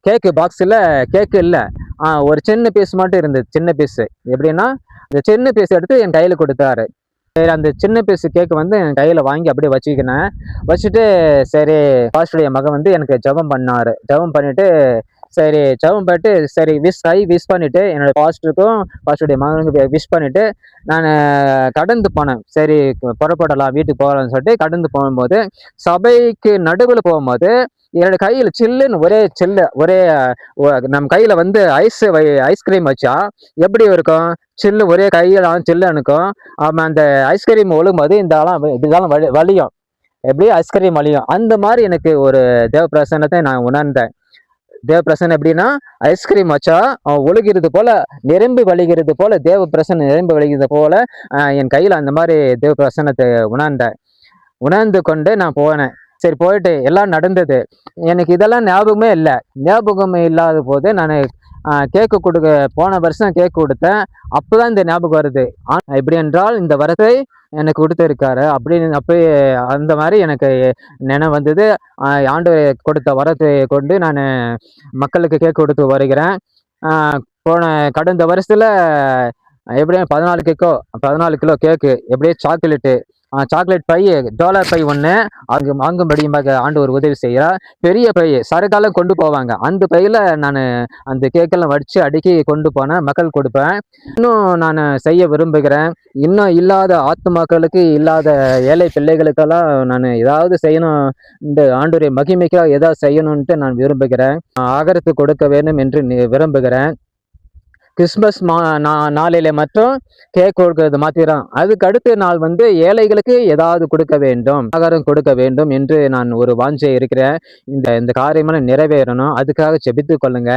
கேக்கு பாக்ஸில் கேக்கு இல்லை, ஒரு சின்ன பீஸ் மட்டும் இருந்தது. சின்ன பீஸு எப்படின்னா, இந்த சின்ன பீஸ் எடுத்து என் கையில் கொடுத்தாரு. சரி, அந்த சின்ன பீஸ் கேக்கு வந்து என் கையில் வாங்கி அப்படியே வச்சுக்கினேன். வச்சுட்டு சரி, பாஸ்டருடைய மகன் வந்து எனக்கு ஜெபம் பண்ணார். ஜெபம் பண்ணிட்டு சரி, ஜெபம் பண்ணிட்டு சரி விஷ் பண்ணிட்டு என்னோட பாஸ்டருக்கும் பாஸ்டருடைய மகனுக்கு விஷ் பண்ணிட்டு நான் கடந்து போனேன். சரி, புறப்படலாம், வீட்டுக்கு போகலாம்னு சொல்லிட்டு கடந்து போகும்போது, சபைக்கு நடுவில் போகும்போது என்னோட கையில் சில்லுன்னு நம்ம கையில வந்து ஐஸ்கிரீம் வச்சா எப்படி இருக்கும், சில்லு ஒரே கையில் சில்லு அனுக்கும். அந்த ஐஸ்கிரீம் ஒழுகும்போது இதெல்லாம் வலியும், எப்படி ஐஸ்கிரீம் வலியும். அந்த மாதிரி எனக்கு ஒரு தேவ பிரசன்னத்தை நான் உணர்ந்தேன். தேவ பிரசன்னம் எப்படின்னா, ஐஸ்கிரீம் வச்சா ஒழுகிறது போல, நிரம்பி வழிகிறது போல, தேவ பிரசன்னம் நிரம்பி வழிகிறது போல என் கையில் அந்த மாதிரி தேவ பிரசன்னத்தை உணர்ந்து கொண்டு நான் போனேன். சரி, போயிட்டு எல்லாம் நடந்தது. எனக்கு இதெல்லாம் ஞாபகமே இல்லாத போது நான் கேக்கு கொடுக்க போன வருஷம் கேக் கொடுத்தேன். அப்போதான் இந்த ஞாபகம் வருது. எப்படி என்றால் இந்த வரத்தை எனக்கு கொடுத்துருக்காரு அப்படின்னு. அப்பயே அந்த மாதிரி எனக்கு நினைவு வந்தது. ஆண்டவர் கொடுத்த வரத்தை கொண்டு நான் மக்களுக்கு கேக் கொடுத்து வருகிறேன். போன கடந்த வருஷத்துல எப்படியும் 14 கிலோ கேக்கு, எப்படியே சாக்லேட் பை, டாலர் பை ஒன்று வாங்கும்படியுமாக ஆண்டவர் உதவி செய்கிறார். பெரிய பை சரக்காலம் கொண்டு போவாங்க, அந்த பையில் நான் அந்த கேக்கெல்லாம் வடித்து அடுக்கி கொண்டு போனேன், மக்கள் கொடுப்பேன். இன்னும் நான் செய்ய விரும்புகிறேன். இன்னும் இல்லாத ஆத்துமாக்களுக்கு, இல்லாத ஏழை பிள்ளைகளுக்கெல்லாம் நான் ஏதாவது செய்யணும், இந்த ஆண்டவருடைய மகிமைக்காக ஏதாவது செய்யணும்ன்ட்டு நான் விரும்புகிறேன். ஆகரத்து கொடுக்க வேண்டும் என்று விரும்புகிறேன். கிறிஸ்மஸ் நாளிலே மட்டும் கேக் கொடுக்கறது மாத்திரம், அதுக்கு அடுத்த நாள் வந்து ஏழைகளுக்கு ஏதாவது கொடுக்க வேண்டும், ஆகாரம் கொடுக்க வேண்டும் என்று நான் ஒரு வாஞ்சை இருக்கிறேன். இந்த காரியமெல்லாம் நிறைவேறணும். அதுக்காக ஜெபித்து கொள்ளுங்க.